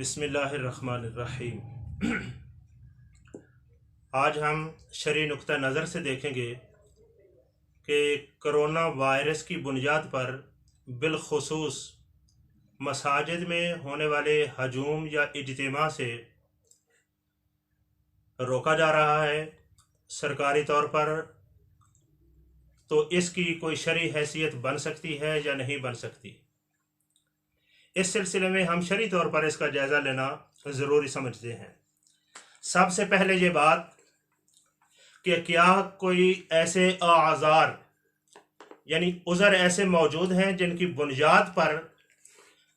بسم اللہ الرحمن الرحیم۔ آج ہم شرعی نقطہ نظر سے دیکھیں گے کہ کرونا وائرس کی بنیاد پر بالخصوص مساجد میں ہونے والے ہجوم یا اجتماع سے روکا جا رہا ہے سرکاری طور پر، تو اس کی کوئی شرعی حیثیت بن سکتی ہے یا نہیں بن سکتی۔ اس سلسلے میں ہم شرعی طور پر اس کا جائزہ لینا ضروری سمجھتے ہیں۔ سب سے پہلے یہ بات کہ کیا کوئی ایسے اعذار یعنی عذر ایسے موجود ہیں جن کی بنیاد پر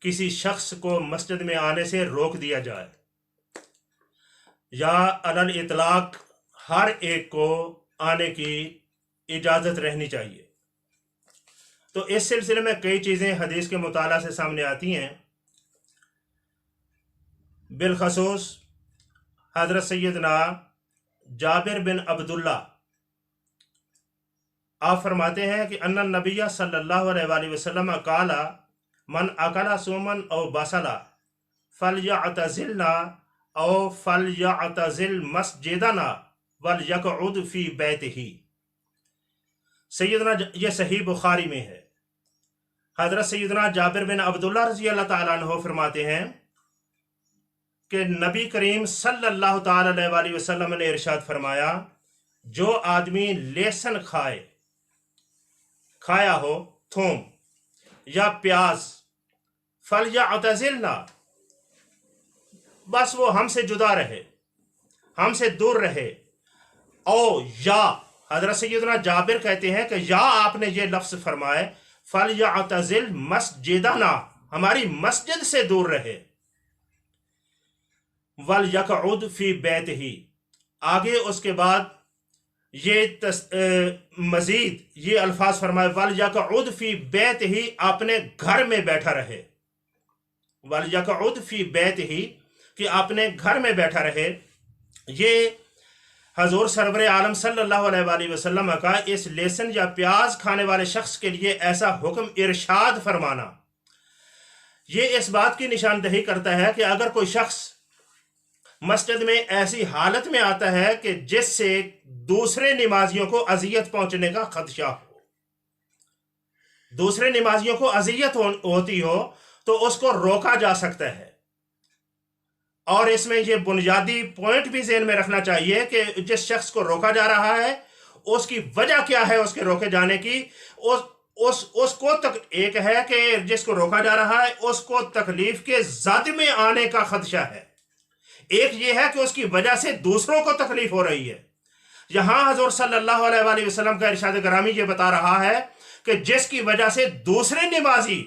کسی شخص کو مسجد میں آنے سے روک دیا جائے، یا علی الاطلاق ہر ایک کو آنے کی اجازت رہنی چاہیے۔ تو اس سلسلے میں کئی چیزیں حدیث کے مطالعہ سے سامنے آتی ہیں۔ بالخصوص حضرت سیدنا جابر بن عبداللہ آپ فرماتے ہیں کہ ان النبی صلی اللہ علیہ وآلہ وسلم قال من اکل سومن او بصلا فلیعتزلنا او فلیعتزل مسجدنا ولیقعد فی بیتہ۔ سیدنا یہ صحیح بخاری میں ہے۔ حضرت سیدنا جابر بن عبداللہ رضی اللہ تعالیٰ عنہ فرماتے ہیں کہ نبی کریم صلی اللہ تعالیٰ علیہ وآلہ وسلم نے ارشاد فرمایا، جو آدمی لہسن کھایا ہو، تھوم یا پیاز، فلیعتزلنا، بس وہ ہم سے جدا رہے، ہم سے دور رہے، او یا حضرت سیدنا جابر کہتے ہیں کہ یا آپ نے یہ لفظ فرمائے فلیعتزل مسجدنا، ہماری مسجد سے دور رہے، ولیقعد فی بیتہ، آگے اس کے بعد یہ مزید یہ الفاظ فرمائے ولیقعد فی بیتہ، اپنے گھر میں بیٹھا رہے، ولیقعد فی بیتہ کہ اپنے گھر میں بیٹھا رہے۔ یہ حضور سرور عالم صلی اللہ علیہ وآلہ وسلم کا اس لہسن یا پیاز کھانے والے شخص کے لیے ایسا حکم ارشاد فرمانا، یہ اس بات کی نشاندہی کرتا ہے کہ اگر کوئی شخص مسجد میں ایسی حالت میں آتا ہے کہ جس سے دوسرے نمازیوں کو اذیت پہنچنے کا خدشہ ہو، دوسرے نمازیوں کو اذیت ہوتی ہو، تو اس کو روکا جا سکتا ہے۔ اور اس میں یہ بنیادی پوائنٹ بھی ذہن میں رکھنا چاہیے کہ جس شخص کو روکا جا رہا ہے اس کی وجہ کیا ہے اس کے روکے جانے کی۔ اس کو ایک ہے کہ جس کو روکا جا رہا ہے اس کو تکلیف کے زد میں آنے کا خدشہ ہے، ایک یہ ہے کہ اس کی وجہ سے دوسروں کو تکلیف ہو رہی ہے۔ یہاں حضور صلی اللہ علیہ وآلہ وسلم کا ارشاد گرامی یہ بتا رہا ہے کہ جس کی وجہ سے دوسرے نمازی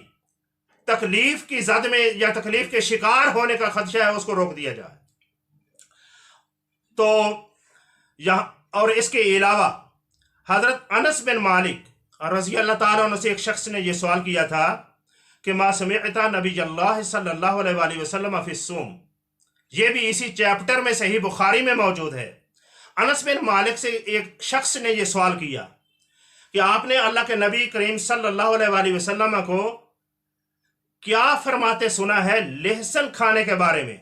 تکلیف کی زد میں یا تکلیف کے شکار ہونے کا خدشہ ہے، اس کو روک دیا جائے۔ تو یہاں اور اس کے علاوہ حضرت انس بن مالک رضی اللہ تعالیٰ عنہ سے ایک شخص نے یہ سوال کیا تھا کہ ما سمعت نبی اللہ صلی اللہ علیہ وآلہ وسلم فی الصوم، یہ بھی اسی چیپٹر میں صحیح بخاری میں موجود ہے۔ انس بن مالک سے ایک شخص نے یہ سوال کیا کہ آپ نے اللہ کے نبی کریم صلی اللہ علیہ وآلہ وسلم کو کیا فرماتے سنا ہے لہسن کھانے کے بارے میں؟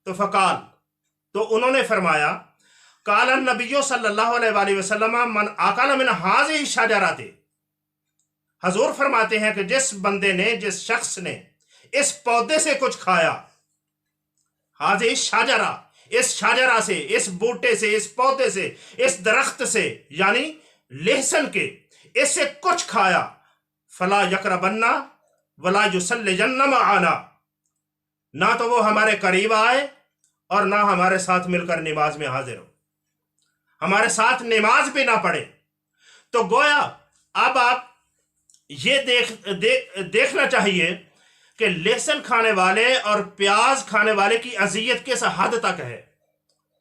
تو فقال، تو انہوں نے فرمایا قال النبی صلی اللہ علیہ وآلہ وسلم من اکل من هذه الشجرات، حضور فرماتے ہیں کہ جس بندے نے، جس شخص نے اس پودے سے کچھ کھایا، هذه الشجرہ، اس شجرہ سے، اس بوٹے سے، اس پودے سے، اس درخت سے، یعنی لہسن کے، اس سے کچھ کھایا، فلا یقربن ولا یصلین معنا، نہ تو وہ ہمارے قریب آئے اور نہ ہمارے ساتھ مل کر نماز میں حاضر ہو، ہمارے ساتھ نماز بھی نہ پڑھے۔ تو گویا اب آپ یہ دیکھنا چاہیے کہ لہسن کھانے والے اور پیاز کھانے والے کی اذیت کس حد تک ہے،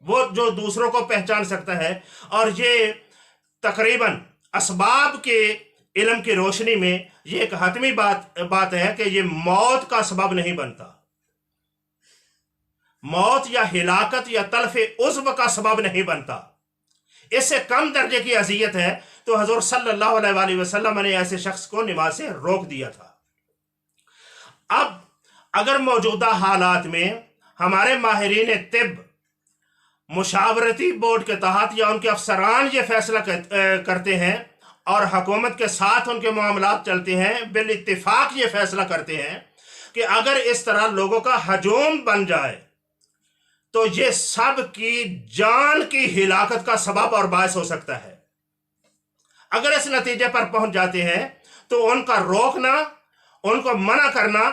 وہ جو دوسروں کو پہچان سکتا ہے، اور یہ تقریباً اسباب کے علم کی روشنی میں یہ ایک حتمی بات ہے کہ یہ موت کا سبب نہیں بنتا، موت یا ہلاکت یا تلف عضو کا سبب نہیں بنتا، اس سے کم درجے کی اذیت ہے۔ تو حضور صلی اللہ علیہ وآلہ وسلم نے ایسے شخص کو نماز سے روک دیا تھا۔ اب اگر موجودہ حالات میں हमारे माहिरीन तिब मुशावरती बोर्ड के तहत या उनके अफसरान ये फैसला करते हैं और हुकूमत के साथ उनके मामलात चलते हैं, बिल इत्तिफाक ये फैसला करते हैं कि अगर इस तरह लोगों का हजूम बन जाए तो ये सब की जान की हिलाकत का सबब और बायस हो सकता है। अगर इस नतीजे पर पहुंच जाते हैं तो उनका रोकना, उनको मना करना,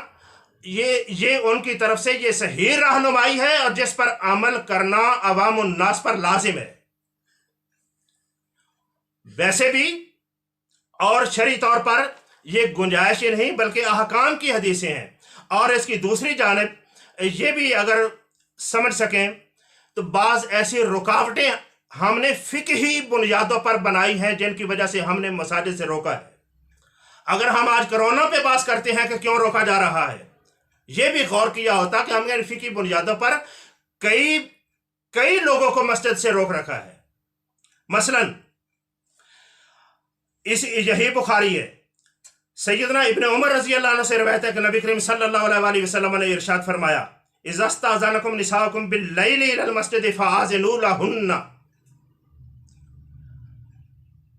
ये उनकी तरफ से ये सही रहनुमाई है और जिस पर अमल करना अवामुन नास पर लाजिम है। वैसे भी और शरई तौर पर यह गुंजाइश ही नहीं बल्कि अहकाम की हदीसें हैं। और इसकी दूसरी जानिब ये भी अगर समझ सकें तो बाज़ ऐसी रुकावटें हमने फिकही बुनियादों पर बनाई हैं जिनकी वजह से हमने मसाजिद से रोका है। अगर हम आज कोरोना पे बात करते हैं कि क्यों रोका जा रहा है, यह भी गौर किया होता कि हमने फिकी बुनियादों पर कई लोगों को मस्जिद से रोक रखा है। मसलन यही बुखारी है, सैयदना इब्न उमर रजी अल्लाह अन्हु से रवायत है कि नबी करीम सल्लल्लाहु अलैहि वसल्लम ने इरशाद फरमाया, इज़्ताज़नकुम निसाउकुम बिल्लैलि इलल मस्जिद फ़अज़िनू लहुन्ना।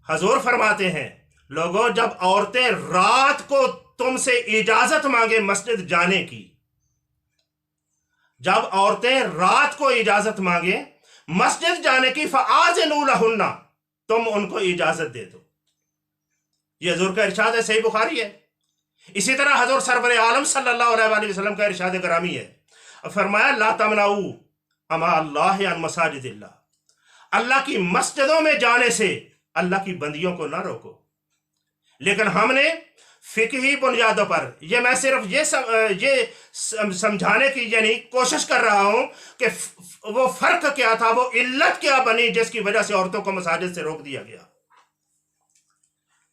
हजूर फरमाते हैं, लोगों जब औरतें रात को तुमसे इजाजत मांगे मस्जिद जाने की, जब औरतें रात को इजाजत मांगे मस्जिद जाने की, फ़अज़िनू लहुन्ना, तुम उनको इजाजत दे दो। ये हजूर का इरशाद है, सही बुखारी है। इसी तरह हजूर सरवर आलम सल्लल्लाहु अलैहि वसल्लम का इरशाद ग्रामी है, फरमाया ला तमनाऊ अमा अल्लाह अन मसाजिदिल्लाह, अल्लाह की मस्जिदों में जाने से अल्लाह की बंदियों को ना रोको। लेकिन हमने फिकही बुनियादों पर, ये मैं सिर्फ ये समझाने की यानी कोशिश कर रहा हूं कि वो फर्क क्या था, वो इल्लत क्या बनी जिसकी वजह से औरतों को मसाजिद से रोक दिया गया।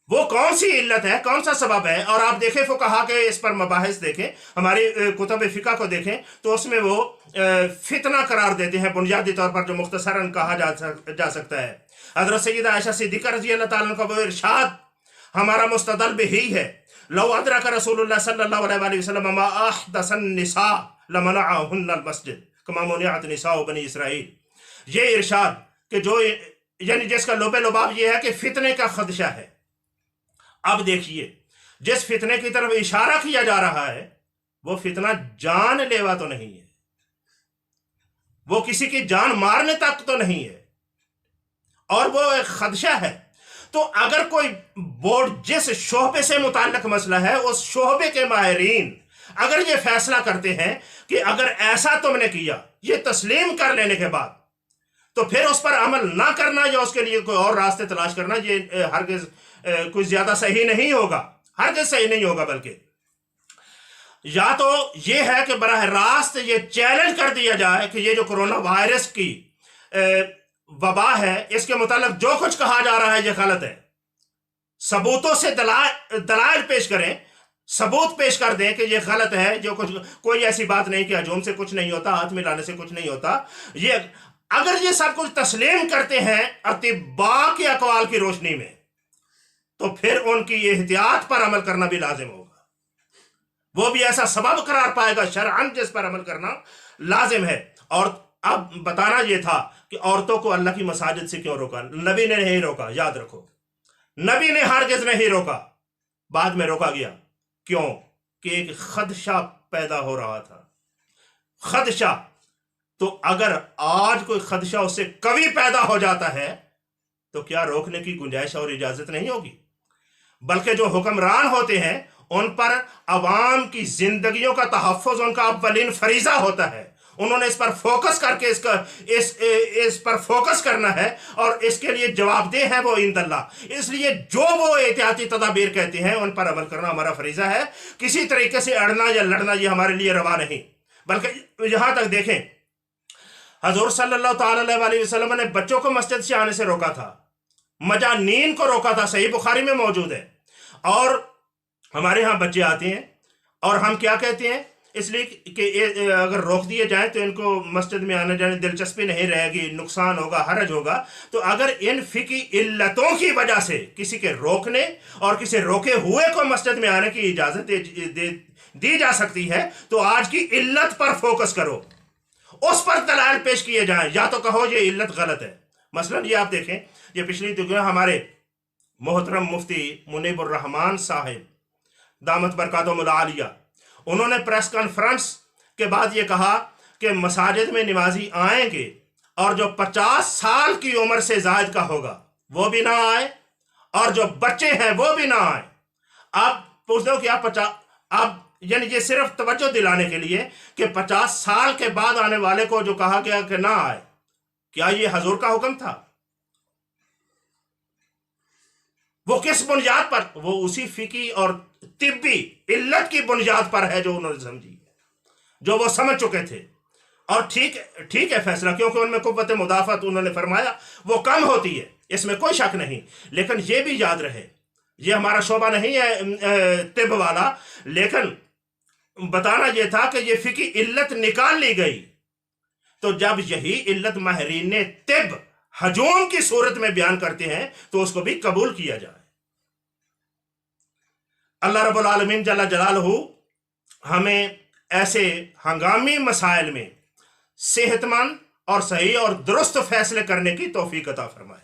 वो कौन सी इल्लत है, कौन सा सबब है। और आप देखें फुकहा के इस पर मबाहिस देखें, हमारी कुतुब फिका को देखें तो उसमें वो फितना करार देते हैं बुनियादी तौर पर, जो मुख्तसरन कहा जा सकता है। हज़रत सैयदा आयशा सिद्दीक़ा रज़ी अल्लाह ताला अन्हा का वो इरशाद हमारा मुस्तदल भी ही है, लौ अदरक रसूलुल्लाह सल्लल्लाहु अलैहि वसल्लम मा अहदसन निसा लमनअहुन्नल मस्जिद कमा मुनिअत निसाउ बनी इसराइल। ये इरशाद कि जो यानी जिसका लोबे लुबाब ये है कि फितने का खदशा है। अब देखिए, जिस फितने की तरफ इशारा किया जा रहा है वो फितना जानलेवा तो नहीं है, वो किसी की जान मारने तक तो नहीं है, और वो एक खदशा है। तो अगर कोई बोर्ड जिस शोबे से मुताल्लिक मसला है, उस शोबे के माहिरीन अगर ये फैसला करते हैं कि अगर ऐसा तुमने किया, ये तस्लीम कर लेने के बाद, तो फिर उस पर अमल ना करना या उसके लिए कोई और रास्ते तलाश करना, ये हरगिज कुछ ज्यादा सही नहीं होगा, हरगिज सही नहीं होगा। बल्कि या तो ये है कि बराह रास्त ये चैलेंज कर दिया जाए कि ये जो कोरोना वायरस की वबा है, इसके मुताल्लिक जो कुछ कहा जा रहा है ये गलत है। सबूतों से दलाइल पेश करें, सबूत पेश कर दें कि ये गलत है, जो कुछ कोई ऐसी बात नहीं कि हजूम से कुछ नहीं होता, हाथ मिलाने से कुछ नहीं होता। ये अगर ये सब कुछ तस्लीम करते हैं अतिबा के अकवाल की रोशनी में, तो फिर उनकी एहतियात पर अमल करना भी लाजिम होगा। वो भी ऐसा सबब करार पाएगा शरअन जिस पर अमल करना लाजिम है। और अब बताना यह था कि औरतों को अल्लाह की मसाजिद से क्यों रोका। नबी ने नहीं रोका, याद रखो, नबी ने हरगिज़ नहीं रोका, बाद में रोका गया। क्यों? कि एक खदशा पैदा हो रहा था। खदशा, तो अगर आज कोई खदशा उससे कभी पैदा हो जाता है तो क्या रोकने की गुंजाइश और इजाजत नहीं होगी? बल्कि जो हुक्मरान होते हैं उन पर अवाम की जिंदगियों का तहफ़्फ़ुज़ उनका अव्वलीन फरीज़ा होता है। उन्होंने इस पर फोकस करके इस पर फोकस करना है और इसके लिए जवाबदेह है वो इंदल्लाह। इसलिए जो वो एहतियाती तदाबीर कहते हैं उन पर अमल करना हमारा फरीज़ा है। किसी तरीके से अड़ना या लड़ना ये हमारे लिए रवा नहीं। बल्कि यहां तक देखें, हजूर सल्लल्लाहु ताला अलैहि वसल्लम ने बच्चों को मस्जिद से आने से रोका था, मजानीन को रोका था, सही बुखारी में मौजूद है। और हमारे यहाँ बच्चे आते हैं और हम क्या कहते हैं, इसलिए कि अगर रोक दिए जाए तो इनको मस्जिद में आने जाने दिलचस्पी नहीं रहेगी, नुकसान होगा, हरज होगा। तो अगर इन फिकी इल्लतों की वजह से किसी के रोकने और किसी रोके हुए को मस्जिद में आने की इजाज़त दी जा सकती है, तो आज की इल्लत पर फोकस करो। उस पर दलाइल पेश किए जाएं, या तो कहो ये इल्लत गलत है। मसलन ये आप देखें, ये पिछली दिनों हमारे मोहतरम मुफ्ती मुनीबुर रहमान साहिब दामत बरकातुहुमुल आलिया, उन्होंने प्रेस कॉन्फ्रेंस के बाद ये कहा कि मसाजिद में नमाजी आएंगे और जो 50 साल की उम्र से जायद का होगा वो भी ना आए, और जो बच्चे हैं वो भी ना आए। आप पूछते हो कि आप यानी ये सिर्फ तवज्जो दिलाने के लिए कि 50 साल के बाद आने वाले को जो कहा गया कि ना आए, क्या ये हजूर का हुक्म था? वो किस बुनियाद पर? वो उसी फिकी और तिब्बी इल्लत की बुनियाद पर है जो उन्होंने समझी, जो वो समझ चुके थे। और ठीक है फैसला, क्योंकि उनमें कुव्वत मुदाफत उन्होंने फरमाया वो कम होती है, इसमें कोई शक नहीं। लेकिन ये भी याद रहे, ये हमारा शोबा नहीं है तिब वाला, लेकिन बताना यह था कि ये फिकी इल्लत निकाल ली गई, तो जब यही इल्लत माहिरीन तिब हजूम की सूरत में बयान करते हैं तो उसको भी कबूल किया जाए। अल्लाह रब्बुल आलमीन जल्ला जलालहू हमें ऐसे हंगामी मसाइल में सेहतमंद और सही और दुरुस्त फैसले करने की तौफीक अता फरमाए।